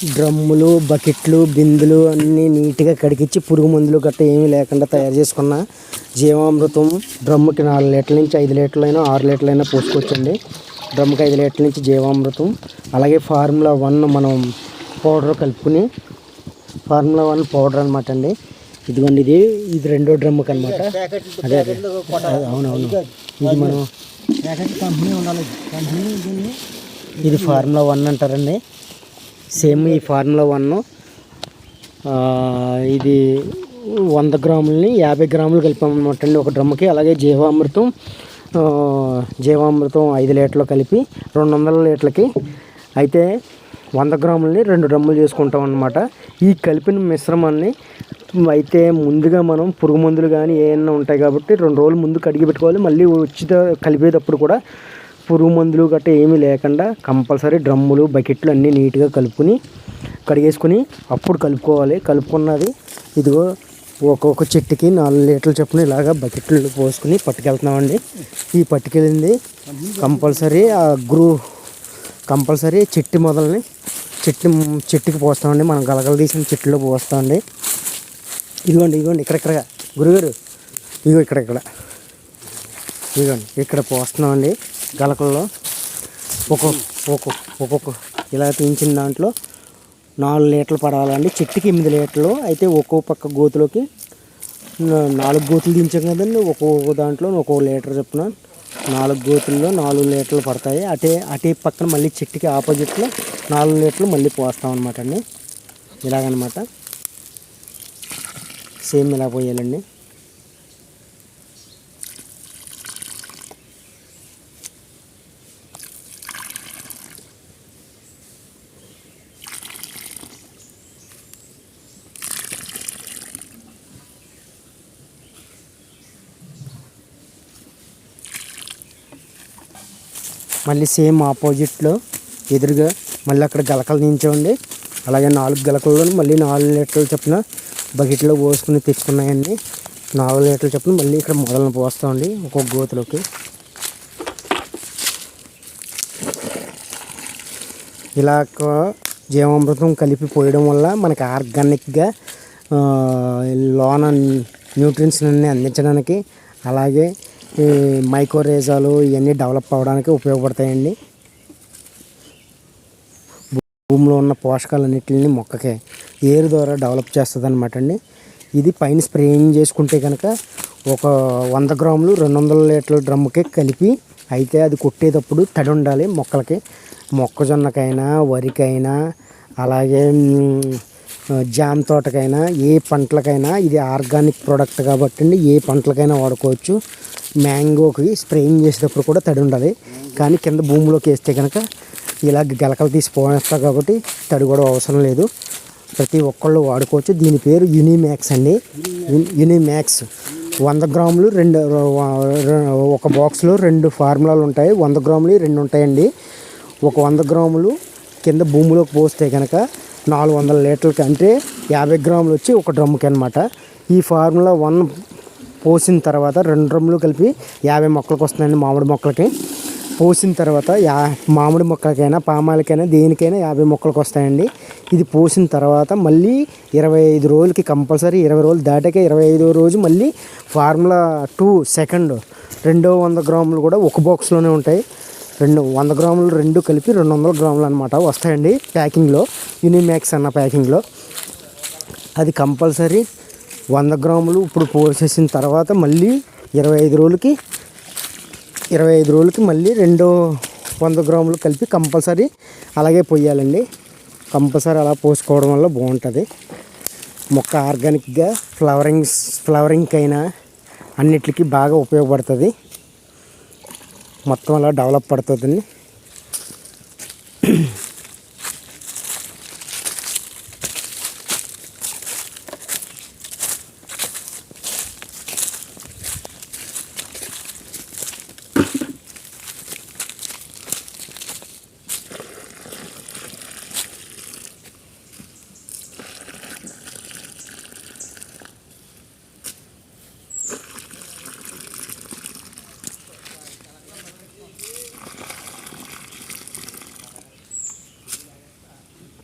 డ్రమ్ములు, బకెట్లు, బిందులు అన్నీ నీట్గా కడిగించి పురుగు మందులు గట్రా ఏమీ లేకుండా తయారు చేసుకున్న జీవామృతం. డ్రమ్ముకి 4 లీటర్ల నుంచి 5 లీటర్లైనా 6 లీటర్లైనా పోసుకోవచ్చండి. డ్రమ్ముకి 5 లీటర్ల నుంచి జీవామృతం. అలాగే ఫార్ములా 1 మనం పౌడర్ కలుపుకుని, ఫార్ములా 1 పౌడర్ అనమాట అండి. ఇదిగోండి, ఇది రెండో డ్రమ్ముకి అనమాట. అదే అవునవును, ఇది మనం ఇది ఫార్ములా 1 అంటారండి. సేమ్ ఈ ఫార్ములా 1 ఇది 100 గ్రాములని 50 గ్రాములు కలిపామన్నమాట అండి ఒక డ్రమ్ముకి. అలాగే జీవామృతం 5 లీటర్లు కలిపి 200 లీటర్లకి అయితే 100 గ్రాములని 2 డ్రమ్ములు చేసుకుంటాం అన్నమాట. ఈ కలిపిన మిశ్రమాన్ని అయితే ముందుగా మనం పురుగు మందులు కానీ ఏమైనా ఉంటాయి కాబట్టి 2 రోజులు ముందు కడిగి పెట్టుకోవాలి. మళ్ళీ వచ్చి కలిపేటప్పుడు కూడా పురుగు మందులు గట్రా ఏమీ లేకుండా కంపల్సరీ డ్రమ్ములు, బకెట్లు అన్నీ నీట్గా కలుపుకొని కడిగేసుకుని అప్పుడు కలుపుకోవాలి. కలుపుకున్నది ఇదిగో ఒక్కొక్క చెట్టుకి 4 లీటర్లు చొప్పున ఇలాగా బకెట్లు పోసుకుని పట్టుకెళ్తున్నామండి. ఈ పట్టుకెళ్ళింది కంపల్సరీ కంపల్సరీ చెట్టుకి పోస్తామండి. మనం గలగలు తీసిన చెట్టులో పోస్తామండి. ఇదిగోండి ఇక్కడ గురుగారు, ఇదిగో ఇదిగోండి ఇక్కడ పోస్తున్నామండి గలకల్లో. ఒక్కొక్క ఇలా తీయించిన దాంట్లో 4 లీటర్లు పడాలండి. చెట్టుకి 8 లీటర్లు. అయితే ఒక్కో పక్క గోతులోకి 4 గోతులు దించాం కదండి. ఒక్కొక్క దాంట్లో 1 లీటర్ చొప్పున 4 గోతుల్లో 4 లీటర్లు పడతాయి. అటే పక్కన మళ్ళీ చెట్టుకి ఆపోజిట్లో 4 లీటర్లు మళ్ళీ పోస్తాం అనమాట అండి. ఇలాగనమాట సేమ్ ఇలా పోయాలండి. మళ్ళీ సేమ్ ఆపోజిట్లో ఎదురుగా మళ్ళీ అక్కడ గలకలు దించామండి. అలాగే 4 గలకల్లో మళ్ళీ 4 లీటర్లు చొప్పున బకెట్లో పోసుకుని తెచ్చుకున్నాయండి. 4 లీటర్లు చొప్పున మళ్ళీ ఇక్కడ మొదలను పోస్తామండి ఒక్కొక్క గోతులోకి. ఇలా జీవామృతం కలిపి పోయడం వల్ల మనకి ఆర్గానిక్గా లోన న్యూట్రియన్స్ అన్నీ అందించడానికి, అలాగే ఈ మైక్రోరేజాలు ఇవన్నీ డెవలప్ అవ్వడానికి ఉపయోగపడతాయండి. భూమిలో ఉన్న పోషకాలన్నింటిని మొక్కకి ఏరు ద్వారా డెవలప్ చేస్తుంది అనమాట అండి. ఇది పైన స్ప్రేయింగ్ చేసుకుంటే కనుక ఒక 100 గ్రాములు 200 లీటర్ల డ్రమ్ముకే కలిపి, అయితే అది కొట్టేటప్పుడు తడి ఉండాలి మొక్కలకి. మొక్కజొన్నకైనా, వరికైనా, అలాగే జామ తోటకైనా, ఏ పంటలకైనా ఇది ఆర్గానిక్ ప్రోడక్ట్ కాబట్టి అండి ఏ పంటలకైనా వాడుకోవచ్చు. మ్యాంగోకి స్ప్రేయింగ్ చేసేటప్పుడు కూడా తడి ఉండాలి. కానీ కింద భూమిలోకి వేస్తే కనుక ఇలా గలకలు తీసి పోనేస్తారు కాబట్టి తడి కూడా అవసరం లేదు. ప్రతి ఒక్కళ్ళు వాడుకోవచ్చు. దీని పేరు యూనిమ్యాక్స్ అండి. యూనిమ్యాక్స్ 100 గ్రాములు ఒక బాక్స్లో 2 ఫార్ములాలు ఉంటాయి. 100 గ్రాములు 2 ఉంటాయండి. ఒక 100 గ్రాములు కింద భూమిలోకి పోస్తే కనుక 400 లీటర్లకి, అంటే 50 గ్రాములు వచ్చి ఒక డ్రమ్ముకి అనమాట. ఈ ఫార్ములా 1 పోసిన తర్వాత 2 డ్రమ్ములు కలిపి 50 మొక్కలకు వస్తున్నాయండి. మామిడి మొక్కలకి పోసిన తర్వాత మామిడి మొక్కలకైనా, పామాయిలకైనా, దేనికైనా 50 మొక్కలకు వస్తాయండి. ఇది పోసిన తర్వాత మళ్ళీ 25 రోజులకి కంపల్సరీ 20 రోజులు దాటాక 25వ రోజు మళ్ళీ ఫార్ములా 2 సెకండ్ 100 గ్రాములు కూడా ఒక బాక్స్లోనే ఉంటాయి. 100 గ్రాములు 2 కలిపి 200 గ్రాములు అనమాట వస్తాయండి ప్యాకింగ్లో, యూనిమ్యాక్స్ అన్న ప్యాకింగ్లో. అది కంపల్సరీ 100 గ్రాములు ఇప్పుడు పోసేసిన తర్వాత మళ్ళీ 25 రోజులకి మళ్ళీ 100 గ్రాములు కలిపి కంపల్సరీ అలాగే పోయాలండి. కంపల్సరీ అలా పోసుకోవడం వల్ల బాగుంటుంది. మొక్క ఆర్గానిక్గా ఫ్లవరింగ్కైనా అన్నిటికీ బాగా ఉపయోగపడుతుంది. మొత్తం అలా డెవలప్ పడుతుందండి.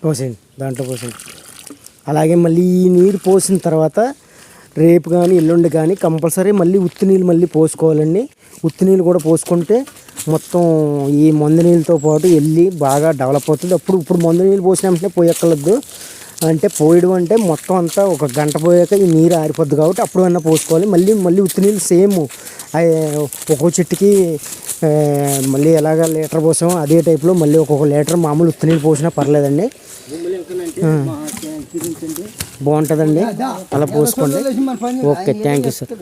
పోసేయండి, దాంట్లో పోసేయండి. అలాగే మళ్ళీ ఈ నీరు పోసిన తర్వాత రేపు కానీ ఎల్లుండి కానీ కంపల్సరీ మళ్ళీ ఉత్తి నీళ్ళు మళ్ళీ పోసుకోవాలండి. ఉత్తి నీళ్ళు కూడా పోసుకుంటే మొత్తం ఈ మందు నీళ్ళతో పాటు వెళ్ళి బాగా డెవలప్ అవుతుంది. ఇప్పుడు మందు నీళ్ళు పోసిన వెంటనే పోయక్కర్లేదు. అంటే పోయడం అంటే మొత్తం అంతా ఒక గంట పోయాక ఈ నీరు ఆరిపోద్ది కాబట్టి అప్పుడు అన్నా పోసుకోవాలి. మళ్ళీ ఉత్తి నీళ్ళు సేమ్ ఒక్కో చెట్టుకి మళ్ళీ ఎలాగ లీటర్ పోసామో అదే టైప్లో మళ్ళీ ఒక్కొక్క లీటర్ మామూలు ఉత్తి నీళ్ళు పోసినా పర్లేదండి, బాగుంటుందండి. అలా పోసుకోండి. Okay, thank you sir.